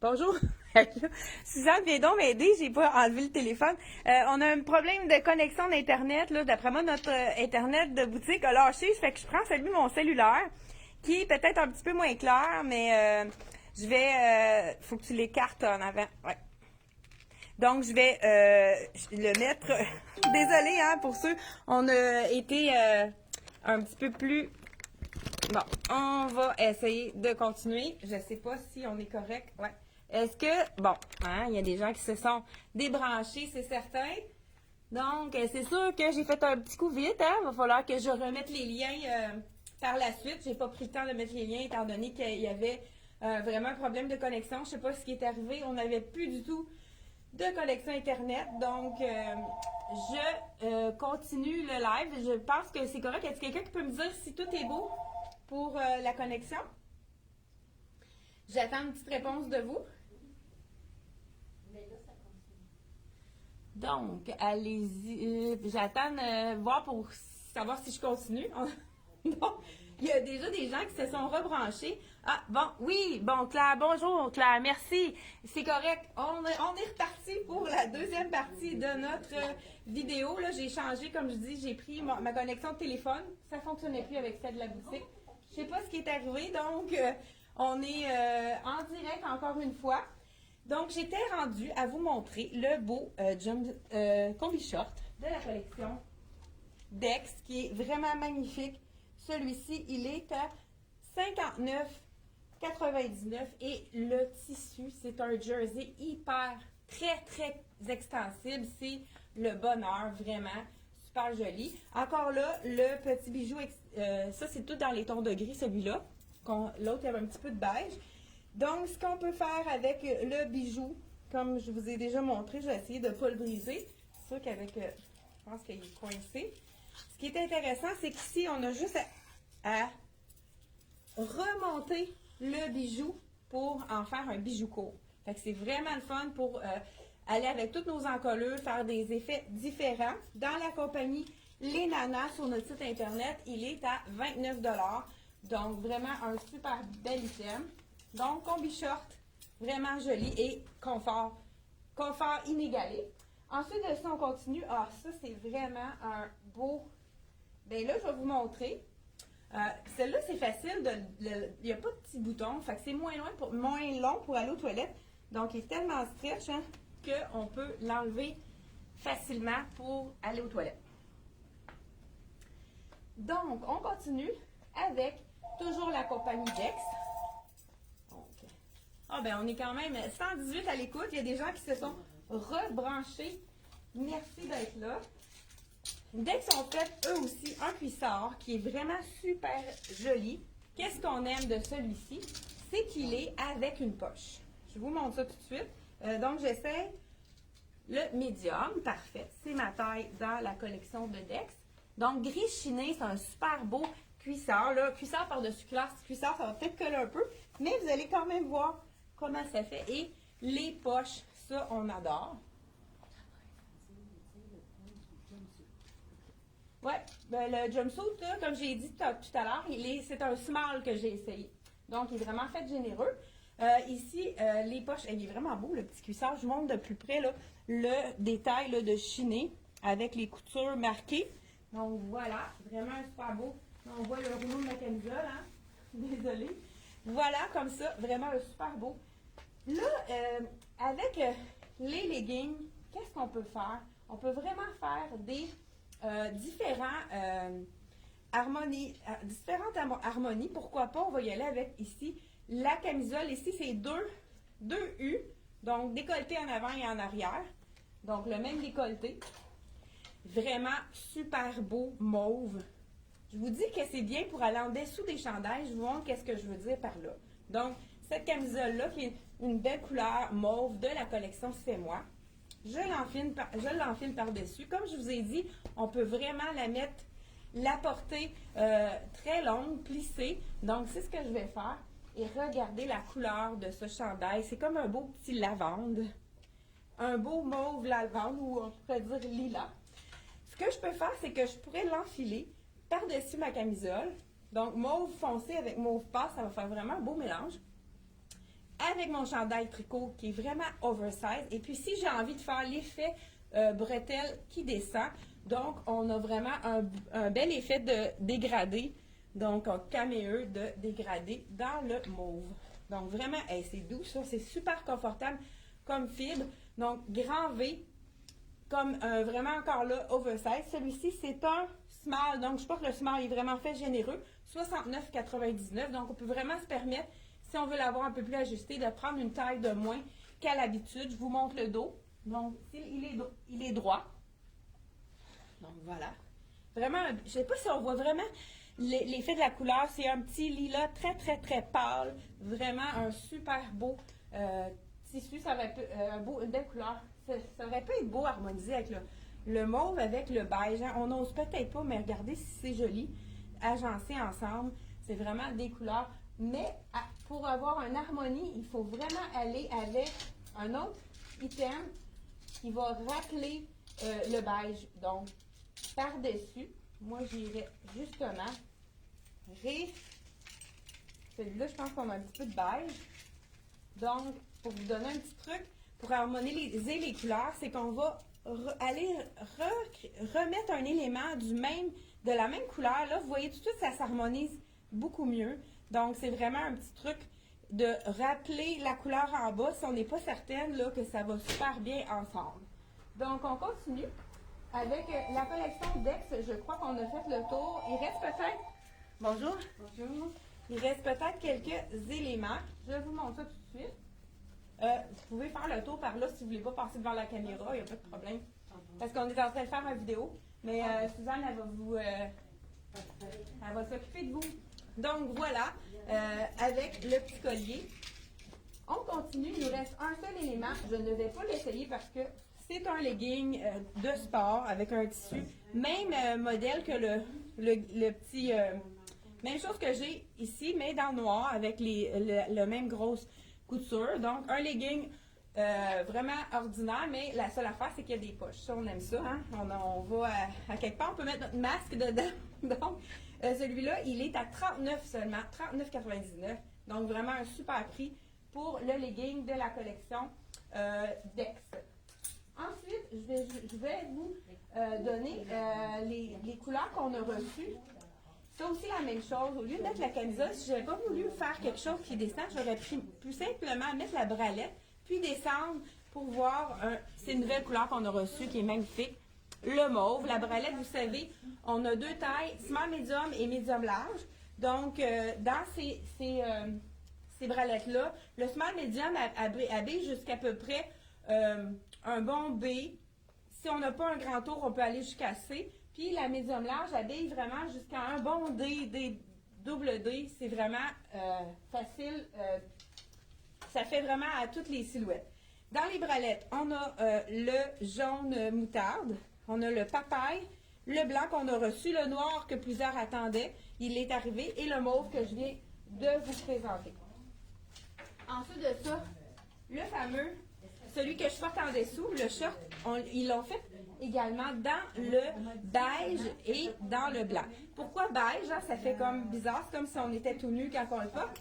Bonjour. Suzanne, viens donc m'aider, j'ai pas enlevé le téléphone. On a un problème de connexion d'Internet. Là. D'après moi, notre Internet de boutique a lâché. Fait que je prends celui de mon cellulaire, qui est peut-être un petit peu moins clair, mais je vais... faut que tu l'écartes en avant. Ouais. Donc, je vais le mettre... Désolée, hein, pour ceux... On a été un petit peu plus... Bon, on va essayer de continuer. Je sais pas si on est correct. Ouais. Est-ce que, bon, hein, il y a des gens qui se sont débranchés, c'est certain. Donc, c'est sûr que j'ai fait un petit coup vite. Hein? Il va falloir que je remette les liens par la suite. J'ai pas pris le temps de mettre les liens étant donné qu'il y avait vraiment un problème de connexion. Je sais pas ce qui est arrivé. On n'avait plus du tout de connexion Internet. Donc, je continue le live. Je pense que c'est correct. Est-ce quelqu'un qui peut me dire si tout est beau pour la connexion? J'attends une petite réponse de vous. Donc, allez-y. J'attends voir pour savoir si je continue. Bon, il y a déjà des gens qui se sont rebranchés. Ah, bon, oui, bon, Claire, bonjour, Claire, merci. C'est correct. On est reparti pour la deuxième partie de notre vidéo. Là, j'ai changé, comme je dis, j'ai pris ma connexion de téléphone. Ça ne fonctionnait plus avec celle de la boutique. Je sais pas ce qui est arrivé, donc on est en direct encore une fois. Donc, j'étais rendue à vous montrer le beau combi short de la collection Dex, qui est vraiment magnifique. Celui-ci, il est à 59,99 et le tissu, c'est un jersey hyper, très extensible. C'est le bonheur, vraiment. Super joli. Encore là, le petit bijou, ça c'est tout dans les tons de gris, celui-là. L'autre, il y avait un petit peu de beige. Donc, ce qu'on peut faire avec le bijou, comme je vous ai déjà montré, je vais essayer de ne pas le briser. C'est sûr qu'avec, je pense qu'il est coincé. Ce qui est intéressant, c'est qu'ici, on a juste à remonter le bijou pour en faire un bijou court. Fait que c'est vraiment le fun pour aller avec toutes nos encolures, faire des effets différents. Dans la compagnie Les Nanas, sur notre site internet, il est à 29 $. Donc, vraiment un super bel item. Donc, combi short, vraiment joli et confort inégalé. Ensuite de ça, on continue. Ah, ça, c'est vraiment un beau... Bien là, je vais vous montrer. Celle-là, c'est facile. Il n'y a pas de petits boutons. Fait que c'est moins long pour aller aux toilettes. Donc, il est tellement stretch hein, qu'on peut l'enlever facilement pour aller aux toilettes. Donc, on continue avec toujours la compagnie Dex. Ah ben on est quand même 118 à l'écoute. Il y a des gens qui se sont rebranchés. Merci d'être là. Dex ont fait eux aussi un cuissard qui est vraiment super joli. Qu'est-ce qu'on aime de celui-ci? C'est qu'il est avec une poche. Je vous montre ça tout de suite. Donc j'essaie le médium. Parfait. C'est ma taille dans la collection de Dex. Donc gris chiné, c'est un super beau cuissard. Là. Cuissard par-dessus cuissard, ça va peut-être coller un peu. Mais vous allez quand même voir comment ça fait. Et les poches, ça, on adore. Ouais, ben le jumpsuit, là, comme j'ai dit tout à l'heure, c'est un small que j'ai essayé. Donc, il est vraiment fait généreux. Ici, les poches, il est vraiment beau, le petit cuissard. Je vous montre de plus près là, le détail là, de chiné avec les coutures marquées. Donc, voilà, vraiment un super beau. On voit le rouleau de ma camisole, hein? Désolée. Voilà, comme ça, vraiment un super beau. Là, avec les leggings, qu'est-ce qu'on peut faire? On peut vraiment faire des différentes harmonies. Pourquoi pas? On va y aller avec ici la camisole. Ici, c'est deux U, donc décolleté en avant et en arrière. Donc, le même décolleté. Vraiment super beau mauve. Je vous dis que c'est bien pour aller en dessous des chandails. Je vous montre qu'est-ce que je veux dire par là. Donc, cette camisole-là, qui est une belle couleur mauve de la collection C'est moi, je l'enfile par-dessus. Comme je vous ai dit, on peut vraiment la porter très longue, plissée. Donc, c'est ce que je vais faire. Et regardez la couleur de ce chandail. C'est comme un beau petit lavande. Un beau mauve lavande, ou on pourrait dire lilas. Ce que je peux faire, c'est que je pourrais l'enfiler par-dessus ma camisole. Donc, mauve foncé avec mauve pâle, ça va faire vraiment un beau mélange. avec mon chandail tricot qui est vraiment oversize. Et puis, si j'ai envie de faire l'effet bretelle qui descend, donc on a vraiment un bel effet de dégradé, donc un caméeux de dégradé dans le mauve. Donc, vraiment, hey, c'est doux, ça, c'est super confortable comme fibre. Donc, grand V, comme vraiment encore là, oversize. Celui-ci, c'est un small, donc je porte le small, il est vraiment fait généreux, 69,99. Donc, on peut vraiment se permettre, si on veut l'avoir un peu plus ajusté, de prendre une taille de moins qu'à l'habitude. Je vous montre le dos. Donc, il est droit. Donc, voilà. Vraiment, je ne sais pas si on voit vraiment l'effet de la couleur. C'est un petit lilas très, très, très pâle. Vraiment un super beau tissu. Ça aurait pu, une belle couleur. Ça aurait pu être beau harmonisé avec le mauve, avec le beige. Hein. On n'ose peut-être pas, mais regardez si c'est joli. Agencé ensemble. C'est vraiment des couleurs. Mais pour avoir une harmonie, il faut vraiment aller avec un autre item qui va rappeler le beige. Donc, par-dessus, moi, j'irais justement celui-là, je pense qu'on a un petit peu de beige. Donc, pour vous donner un petit truc, pour harmoniser les couleurs, c'est qu'on va aller remettre un élément de la même couleur. Là, vous voyez tout de suite, ça s'harmonise beaucoup mieux. Donc, c'est vraiment un petit truc de rappeler la couleur en bas si on n'est pas certaine là, que ça va super bien ensemble. Donc, on continue avec la collection Dex. Je crois qu'on a fait le tour. Il reste peut-être... Bonjour. Bonjour. Il reste peut-être quelques éléments. Je vous montre ça tout de suite. Vous pouvez faire le tour par là si vous ne voulez pas passer devant la caméra. Il n'y a pas de problème. Parce qu'on est en train de faire une vidéo. Mais Suzanne, elle va s'occuper de vous. Donc, voilà. Avec le petit collier. On continue. Il nous reste un seul élément. Je ne vais pas l'essayer parce que c'est un legging de sport avec un tissu. Même modèle que le petit... même chose que j'ai ici, mais dans le noir avec le même grosse couture. Donc, un legging vraiment ordinaire, mais la seule affaire, c'est qu'il y a des poches. Ça, on aime ça. Hein? On va à quelque part, on peut mettre notre masque dedans. Donc, celui-là, il est à 39 seulement, 39,99. Donc, vraiment un super prix pour le legging de la collection Dex. Ensuite, je vais vous donner les couleurs qu'on a reçues. C'est aussi la même chose. Au lieu de mettre la camisole, si je n'avais pas voulu faire quelque chose qui descend, j'aurais pu simplement mettre la bralette, puis descendre pour voir c'est une nouvelle couleur qu'on a reçue qui est magnifique. Le mauve. La bralette, vous savez, on a deux tailles, small medium et medium large. Donc, dans ces bralettes-là, le small medium habille jusqu'à peu près un bon B. Si on n'a pas un grand tour, on peut aller jusqu'à C. Puis la médium large habille vraiment jusqu'à un bon D, double D. C'est vraiment facile. Ça fait vraiment à toutes les silhouettes. Dans les bralettes, on a le jaune moutarde, on a le papaye, le blanc qu'on a reçu, le noir que plusieurs attendaient, il est arrivé, et le mauve que je viens de vous présenter. Ensuite de ça, le fameux, celui que je porte en dessous, le short, ils l'ont fait également dans le beige et dans le blanc. Pourquoi beige? Hein? Ça fait comme bizarre, c'est comme si on était tout nu quand on le porte.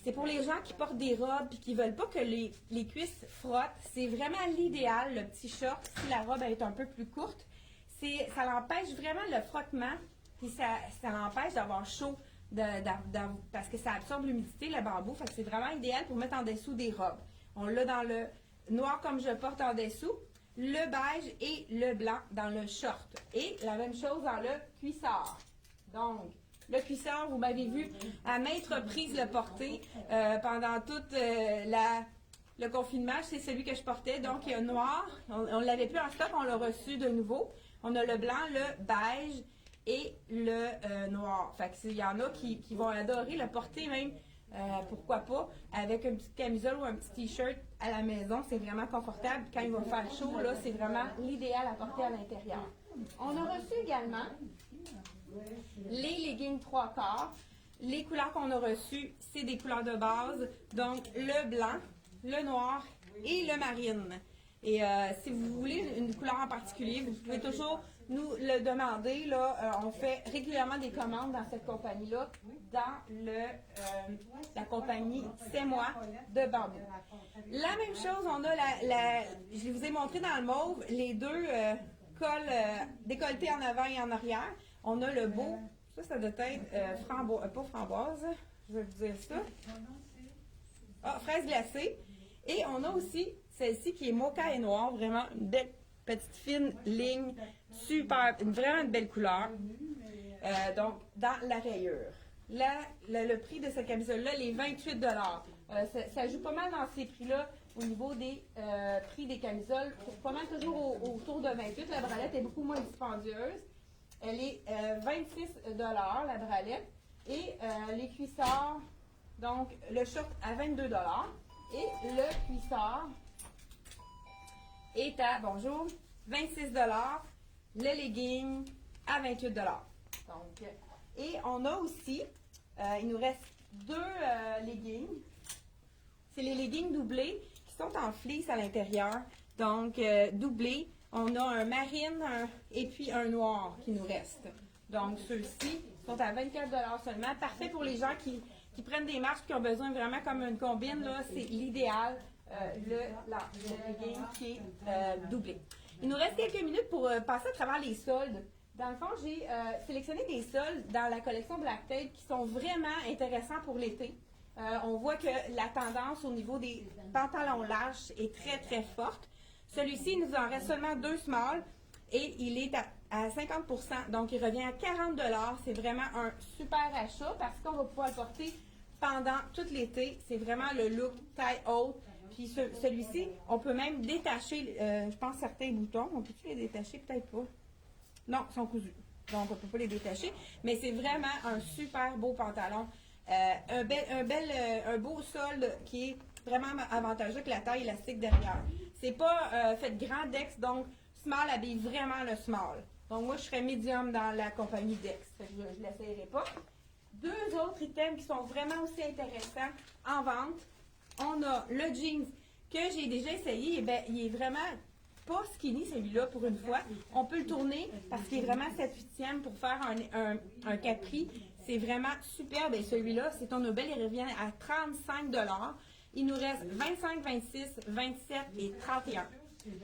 C'est pour les gens qui portent des robes et qui ne veulent pas que les cuisses frottent. C'est vraiment l'idéal, le petit short, si la robe est un peu plus courte. Ça l'empêche vraiment le frottement, puis ça l'empêche d'avoir chaud parce que ça absorbe l'humidité, le bambou. Fait que c'est vraiment idéal pour mettre en dessous des robes. On l'a dans le noir comme je porte en dessous, le beige et le blanc dans le short. Et la même chose dans le cuissard. Donc, le cuissard, vous m'avez vu à maintes reprises le porter pendant tout le confinement. C'est celui que je portais. Donc, il y a noir. On ne l'avait plus en stock, on l'a reçu de nouveau. On a le blanc, le beige et le noir. Fait que il y en a qui vont adorer le porter même. Pourquoi pas, avec une petite camisole ou un petit t-shirt à la maison, c'est vraiment confortable. Quand il va faire chaud, là, c'est vraiment l'idéal à porter à l'intérieur. On a reçu également les leggings 3/4. Les couleurs qu'on a reçues, c'est des couleurs de base. Donc, le blanc, le noir et le marine. Et si vous voulez une couleur en particulier, vous pouvez toujours nous le demander. Là, on fait régulièrement des commandes dans cette compagnie-là, dans la compagnie C'est moi de Bambou. La même chose, on a je vous ai montré dans le mauve, les deux cols décolletés en avant et en arrière. On a le beau, ça doit être pas framboise, je vais vous dire ça. Ah, fraise glacée. Et on a aussi celle-ci qui est mocha et noire, vraiment une belle petite fine ligne, super, vraiment une belle couleur. Donc, dans la rayure. Là, le prix de cette camisole-là, il est 28 ça joue pas mal dans ces prix-là au niveau des prix des camisoles. Pas mal toujours autour de 28. La bralette est beaucoup moins dispendieuse. Elle est 26 la bralette. Et les cuissards, donc le short à 22 et le cuissard est à, 26 le legging à 28 Donc, et on a aussi, il nous reste deux leggings. C'est les leggings doublés qui sont en fleece à l'intérieur. Donc, doublés. On a un marine et puis un noir qui nous reste. Donc, ceux-ci sont à 24 seulement. Parfait pour les gens qui prennent des marches qui ont besoin vraiment comme une combine. Là, c'est l'idéal, le legging qui est doublé. Il nous reste quelques minutes pour passer à travers les soldes. Dans le fond, j'ai sélectionné des soldes dans la collection Black Tape qui sont vraiment intéressants pour l'été. On voit que la tendance au niveau des pantalons larges est très, très forte. Celui-ci, il nous en reste seulement 2 smalls et il est à 50 donc il revient à 40 C'est vraiment un super achat parce qu'on va pouvoir le porter pendant tout l'été. C'est vraiment le look taille haute. Puis celui-ci, on peut même détacher, je pense, certains boutons. On peut-tu les détacher? Peut-être pas. Non, ils sont cousus. Donc, on ne peut pas les détacher. Mais c'est vraiment un super beau pantalon. Un beau solde qui est vraiment avantageux avec la taille élastique derrière. C'est pas fait grand Dex, donc small habille vraiment le small. Donc, moi, je serais medium dans la compagnie Dex. Je ne l'essayerai pas. Deux autres items qui sont vraiment aussi intéressants en vente. On a le jeans que j'ai déjà essayé. Il est vraiment pas skinny celui-là pour une fois. On peut le tourner parce qu'il est vraiment 7/8e pour faire un capri. C'est vraiment superbe. Et celui-là, c'est ton Nobel, il revient à 35 Il nous reste 25, 26, 27 et 31.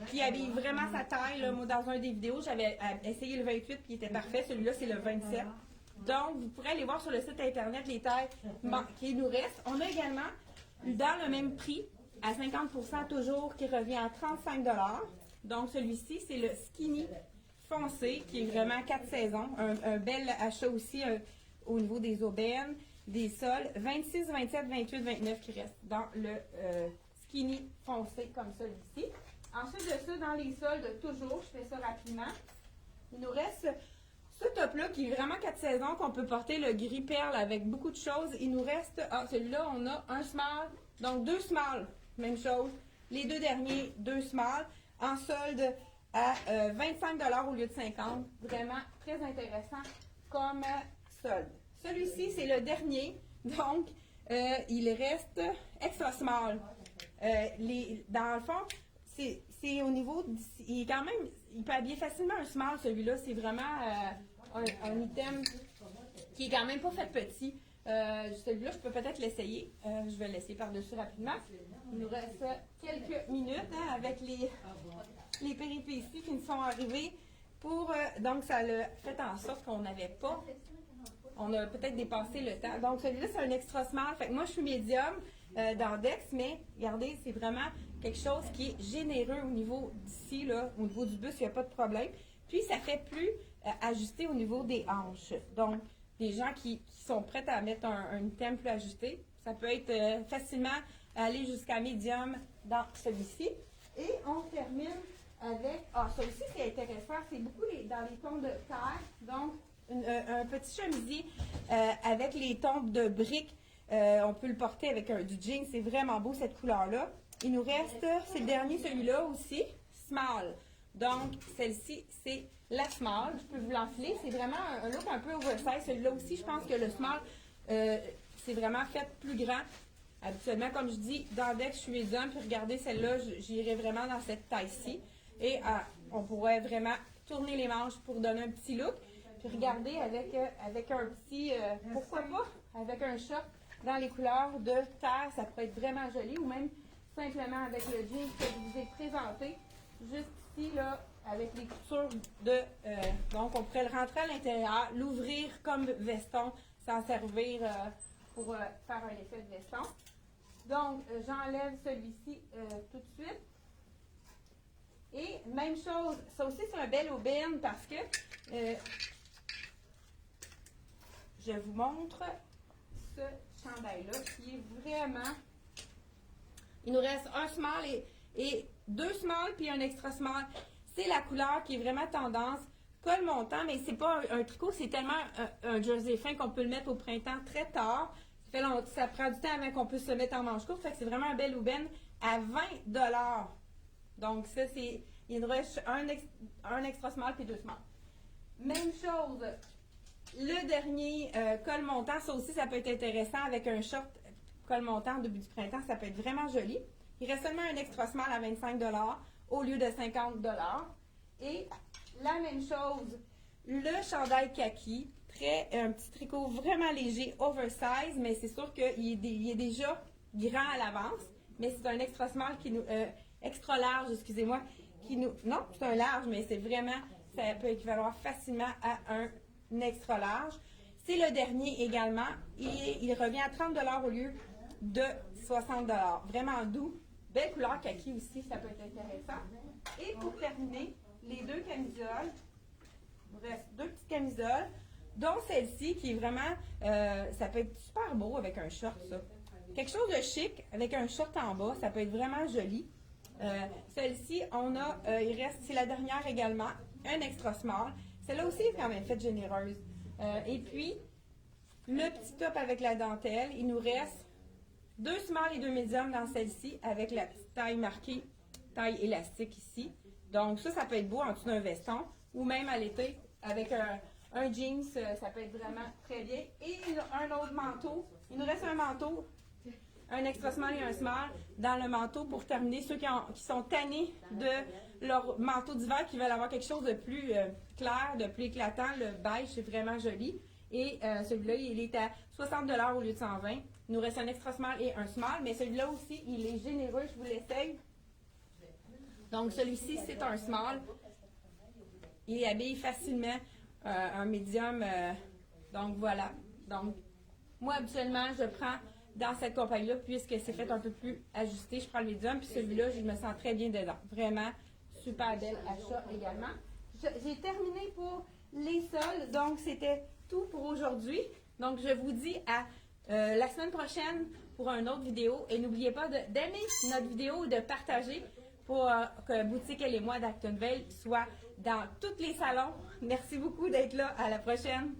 Qui habille vraiment sa taille. Là. Moi, dans un des vidéos, j'avais essayé le 28 puis il était parfait. Celui-là, c'est le 27. Donc, vous pourrez aller voir sur le site internet les tailles qui nous restent. On a également, dans le même prix, à 50 toujours, qui revient à 35 Donc, celui-ci, c'est le skinny foncé, qui est vraiment 4 saisons. Un bel achat aussi au niveau des aubaines, des sols. 26, 27, 28, 29 qui restent dans le skinny foncé, comme celui-ci. Ensuite de ça, dans les soldes, toujours, je fais ça rapidement. Il nous reste ce top-là qui est vraiment 4 saisons, qu'on peut porter le gris perle avec beaucoup de choses. Il nous reste, celui-là, on a un small, donc 2 smalls, même chose. Les deux derniers, 2 smalls, en solde à 25 au lieu de 50. Vraiment très intéressant comme solde. Celui-ci, c'est le dernier, donc il reste extra small. Dans le fond, c'est au niveau, il est quand même, il peut habiller facilement un small, celui-là. C'est vraiment un item qui est quand même pas fait petit. Celui-là, je peux peut-être l'essayer. Je vais l'essayer par-dessus rapidement. Il nous reste quelques minutes avec les péripéties qui nous sont arrivées. Donc, ça a fait en sorte qu'on n'avait pas. On a peut-être dépassé le temps. Donc, celui-là, c'est un extra small. Fait que moi, je suis médium dans Dex, mais regardez, c'est vraiment quelque chose qui est généreux au niveau d'ici, là, au niveau du bus, il n'y a pas de problème. Puis, ça fait plus ajusté au niveau des hanches. Donc, des gens qui sont prêts à mettre un item plus ajusté, ça peut être facilement aller jusqu'à médium dans celui-ci. Et on termine avec, celui-ci, c'est intéressant, c'est beaucoup dans les tons de terre. Donc, un petit chemisier avec les tons de briques. On peut le porter avec du jean. C'est vraiment beau, cette couleur-là. Il nous reste, c'est le dernier, celui-là aussi, small. Donc, celle-ci, c'est la small. Je peux vous l'enfiler. C'est vraiment un look un peu oversize. Celui-là aussi, je pense que le small, c'est vraiment fait plus grand Habituellement, comme je dis, dans Dex, je suis médium, puis regardez celle-là, j'irai vraiment dans cette taille-ci. Et on pourrait vraiment tourner les manches pour donner un petit look. Puis regardez avec un petit, pourquoi pas, avec un short dans les couleurs de terre, ça pourrait être vraiment joli, ou même simplement avec le jean que je vous ai présenté, juste ici, là, avec les coutures de... donc, on pourrait le rentrer à l'intérieur, l'ouvrir comme veston, s'en servir pour faire un effet de veston. Donc, j'enlève celui-ci tout de suite. Et même chose, ça aussi c'est un bel aubaine parce que je vous montre ce chandail-là qui est vraiment... Il nous reste un small et deux small puis un extra small. C'est la couleur qui est vraiment tendance. Col montant, mais c'est pas un tricot, c'est tellement un jersey fin qu'on peut le mettre au printemps très tard. Ça prend du temps avant qu'on puisse se mettre en manche courte. Fait que c'est vraiment un bel aubaine à 20 $. Donc ça, il nous reste un extra small puis deux small. Même chose, le dernier col montant, ça aussi, ça peut être intéressant avec un short col montant au début du printemps, ça peut être vraiment joli. Il reste seulement un extra small à 25 $ au lieu de 50 $. Et la même chose, le chandail kaki, un petit tricot vraiment léger, oversize, mais c'est sûr qu'il est déjà grand à l'avance, mais c'est un extra small extra large, excusez-moi, non, c'est un large, mais c'est vraiment, ça peut équivaloir facilement à un extra large. C'est le dernier également, il revient à 30 $ au lieu de 60 $. Vraiment doux. Belle couleur kaki aussi, ça peut être intéressant. Et pour terminer, les deux camisoles. Il nous reste deux petites camisoles, dont celle-ci qui est vraiment, ça peut être super beau avec un short, ça. Quelque chose de chic avec un short en bas, ça peut être vraiment joli. Celle-ci, c'est la dernière également, un extra small. Celle-là aussi est quand même faite généreuse. Et puis, le petit top avec la dentelle, il nous reste deux small et deux medium dans celle-ci avec la petite taille marquée, taille élastique ici. Donc ça peut être beau en dessous d'un veston ou même à l'été avec un jeans, ça peut être vraiment très bien. Et un autre manteau, il nous reste un manteau, un extra small et un small dans le manteau pour terminer ceux qui sont tannés de leur manteau d'hiver, qui veulent avoir quelque chose de plus clair, de plus éclatant. Le beige, c'est vraiment joli. Et celui-là, il est à 60 $ au lieu de 120. Il nous reste un extra small et un small, mais celui-là aussi, il est généreux. Je vous l'essaye. Donc, celui-ci, c'est un small. Il habille facilement un médium. Donc, voilà. Donc, moi, habituellement, je prends dans cette compagnie-là, puisque c'est fait un peu plus ajusté, je prends le médium. Puis celui-là, je me sens très bien dedans. Vraiment, super bel achat également. J'ai terminé pour les soldes. Donc, c'était tout pour aujourd'hui. Donc, je vous dis à la semaine prochaine pour une autre vidéo. Et n'oubliez pas d'aimer notre vidéo et de partager pour que Boutique Elle et moi d'Actonville soient dans tous les salons. Merci beaucoup d'être là. À la prochaine.